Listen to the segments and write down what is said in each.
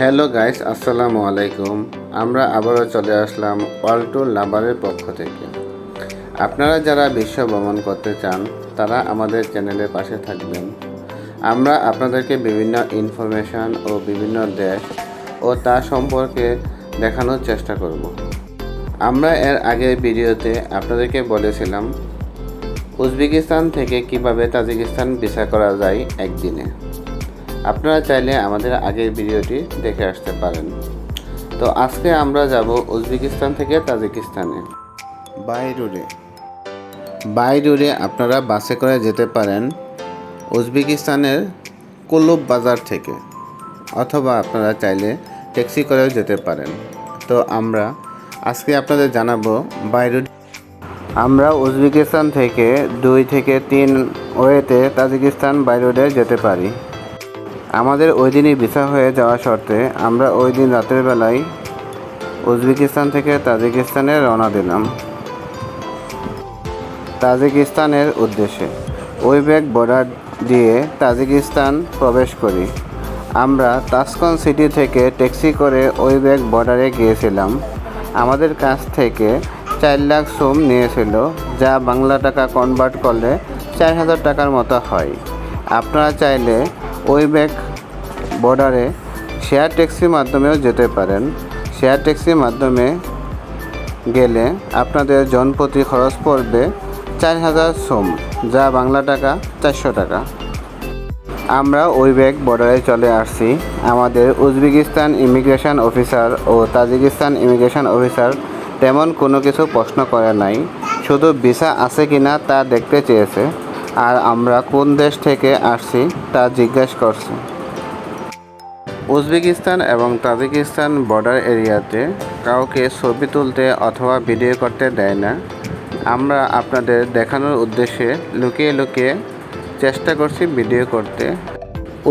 Hello guys, আসসালামু আলাইকুম। আমরা আবারও চলে আসলাম ওয়ার্ল্ড লাভারের পক্ষ থেকে। আপনারা যারা বিশ্ব ভ্রমণ করতে চান তারা আমাদের চ্যানেলের পাশে থাকবেন। আমরা আপনাদেরকে বিভিন্ন ইনফরমেশান ও বিভিন্ন দেশ ও তা সম্পর্কে দেখানোর চেষ্টা করব। আমরা এর আগের ভিডিওতে আপনাদেরকে বলেছিলাম উজবেকিস্তান থেকে কিভাবে তাজিকিস্তান ভিসা করা যায় একদিনে। আপনারা চাইলে আমাদের আগের ভিডিওটি দেখে আসতে পারেন। তো আজকে আমরা যাব উজবেকিস্তান থেকে তাজিকিস্তানে বাই রোডে আপনারা বাসে করে যেতে পারেন উজবেকিস্তানের কুলুব বাজার থেকে, অথবা আপনারা চাইলে ট্যাক্সি করেও যেতে পারেন। তো আমরা আজকে আপনাদের জানাবো বাই রোড। আমরা উজবেকিস্তান থেকে 2 থেকে 3 ওয়েতে তাজিকিস্তান বাই রোডে যেতে পারি। আমাদের ওই দিনই ভিসা হয়ে যাওয়া শর্তে আমরা ওই দিন রাতের বেলায় উজবেকিস্তান থেকে তাজিকিস্তানে রওনা দিলাম তাজিকিস্তানের উদ্দেশ্যে। ওইবেক বর্ডার দিয়ে তাজিকিস্তান প্রবেশ করি। আমরা তাসকন সিটি থেকে ট্যাক্সি করে ওইবেক বর্ডারে গিয়েছিলাম। আমাদের কাছ থেকে 4 লাখ সোম নিয়েছিল, যা বাংলা টাকা কনভার্ট করলে 4000 টাকার মতো হয়। আপনারা চাইলে ওইবেক বর্ডারে শেয়ার ট্যাক্সির মাধ্যমেও যেতে পারেন। শেয়ার ট্যাক্সির মাধ্যমে গেলে আপনাদের জনপ্রতি খরচ পড়বে 4000 সোম, যা বাংলা টাকা 400 টাকা। আমরা ওইবেক বর্ডারে চলে আসছি। আমাদের উজবেকিস্তান ইমিগ্রেশন অফিসার ও তাজিকিস্তান ইমিগ্রেশন অফিসার তেমন কোনো কিছু প্রশ্ন করে নাই, শুধু ভিসা আছে কিনা তা দেখতে চেয়েছে আর আমরা কোন দেশ থেকে আসছি তা জিজ্ঞেস করছে। উজবেকিস্তান এবং তাজিকিস্তান বর্ডার এরিয়াতে কাউকে ছবি তুলতে অথবা ভিডিও করতে দেয় না। আমরা আপনাদের দেখানোর উদ্দেশ্যে লুকিয়ে লুকিয়ে চেষ্টা করছি ভিডিও করতে।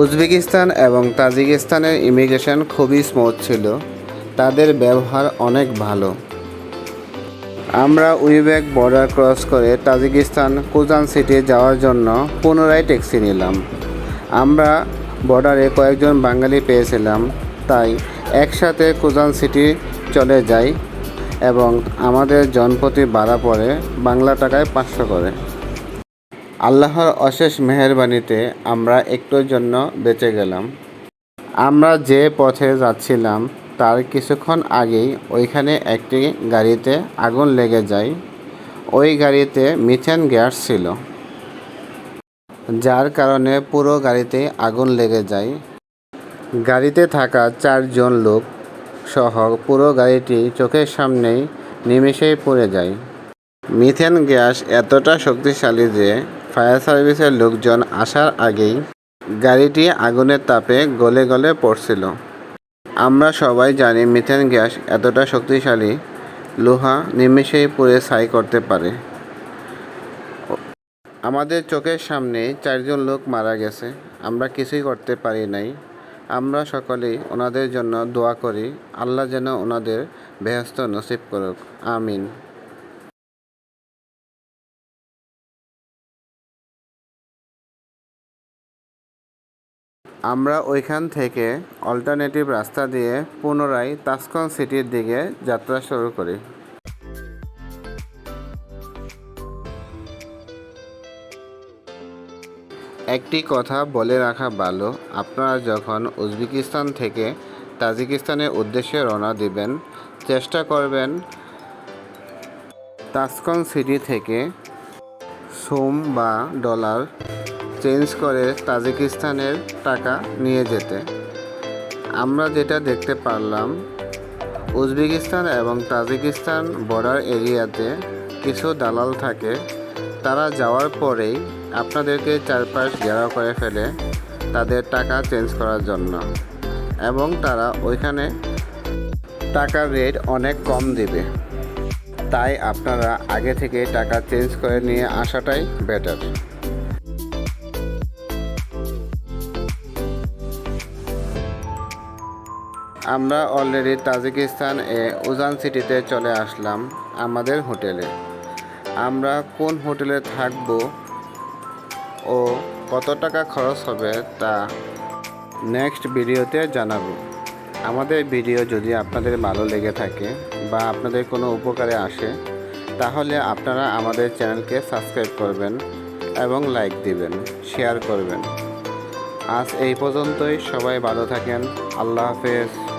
উজবেকিস্তান এবং তাজিকিস্তানের ইমিগ্রেশন খুবই স্মুথ ছিল, তাদের ব্যবহার অনেক ভালো। আমরা উইবেক বর্ডার ক্রস করে তাজিকিস্তান কুজান সিটি যাওয়ার জন্য পুনরায় ট্যাক্সি নিলাম। আমরা বর্ডারে কয়েকজন বাঙালি পেয়েছিলাম, তাই একসাথে কুজান সিটি চলে যাই এবং আমাদের জনপ্রতি ভাড়া পড়ে বাংলা টাকায় 500 করে। আল্লাহর অশেষ মেহেরবানিতে আমরা একটুর জন্য বেঁচে গেলাম। আমরা যে পথে যাচ্ছিলাম তার কিছুক্ষণ আগেই ওইখানে একটি গাড়িতে আগুন লেগে যায়। ওই গাড়িতে মিথেন গ্যাস ছিল, যার কারণে পুরো গাড়িতে আগুন লেগে যায়। গাড়িতে থাকা 4 জন লোক সহ পুরো গাড়িটি চোখের সামনেই নিমেষেই পড়ে যায়। মিথেন গ্যাস এতটা শক্তিশালী যে ফায়ার সার্ভিসের লোকজন আসার আগেই গাড়িটি আগুনের তাপে গলে গলে পড়ছিল। আমরা সবাই জানি মিথেন গ্যাস এতটা শক্তিশালী, লোহা নিমেষেই পুড়ে ছাই করতে পারে। আমাদের চোখের সামনে 4 জন লোক মারা গেছে, আমরা কিছুই করতে পারি নাই। আমরা সকলেই ওনাদের জন্য দোয়া করি, আল্লাহ যেন ওনাদের বেহেশত নসিব করুক, আমিন। আমরা ওইখান থেকে অল্টারনেটিভ রাস্তা দিয়ে পুনরায় তাসকন সিটির দিকে যাত্রা শুরু করি। একটি কথা বলে রাখা ভালো, আপনারা যখন উজবেকিস্তান থেকে তাজিকিস্তানের উদ্দেশ্যে রওনা দিবেন, চেষ্টা করবেন তাসকন সিটি থেকে সোম বা ডলার চেঞ্জ করে তাজিকিস্তানের টাকা নিয়ে যেতে। আমরা যেটা দেখতে পারলাম, উজবেকিস্তান এবং তাজিকিস্তান বর্ডার এরিয়াতে কিছু দালাল থাকে, তারা যাওয়ার পরেই আপনাদেরকে চারপাশ ঘেরাও করে ফেলে তাদের টাকা চেঞ্জ করার জন্য, এবং তারা ওইখানে টাকার রেট অনেক কম দেবে। তাই আপনারা আগে থেকে টাকা চেঞ্জ করে নিয়ে আসাটাই বেটার। আমরা অলরেডি তাজিকিস্তান উজান সিটিতে চলে আসলাম আমাদের হোটেলে। আমরা কোন হোটেলে থাকব ও কত টাকা খরচ হবে তা নেক্সট ভিডিওতে জানাবো। আমাদের ভিডিও যদি আপনাদের ভালো লেগে থাকে বা আপনাদের কোনো উপকারে আসে, তাহলে আপনারা আমাদের চ্যানেলকে সাবস্ক্রাইব করবেন এবং লাইক দিবেন, শেয়ার করবেন। আজ এই পর্যন্তই। সবাই ভালো থাকেন। আল্লাহ হাফেজ।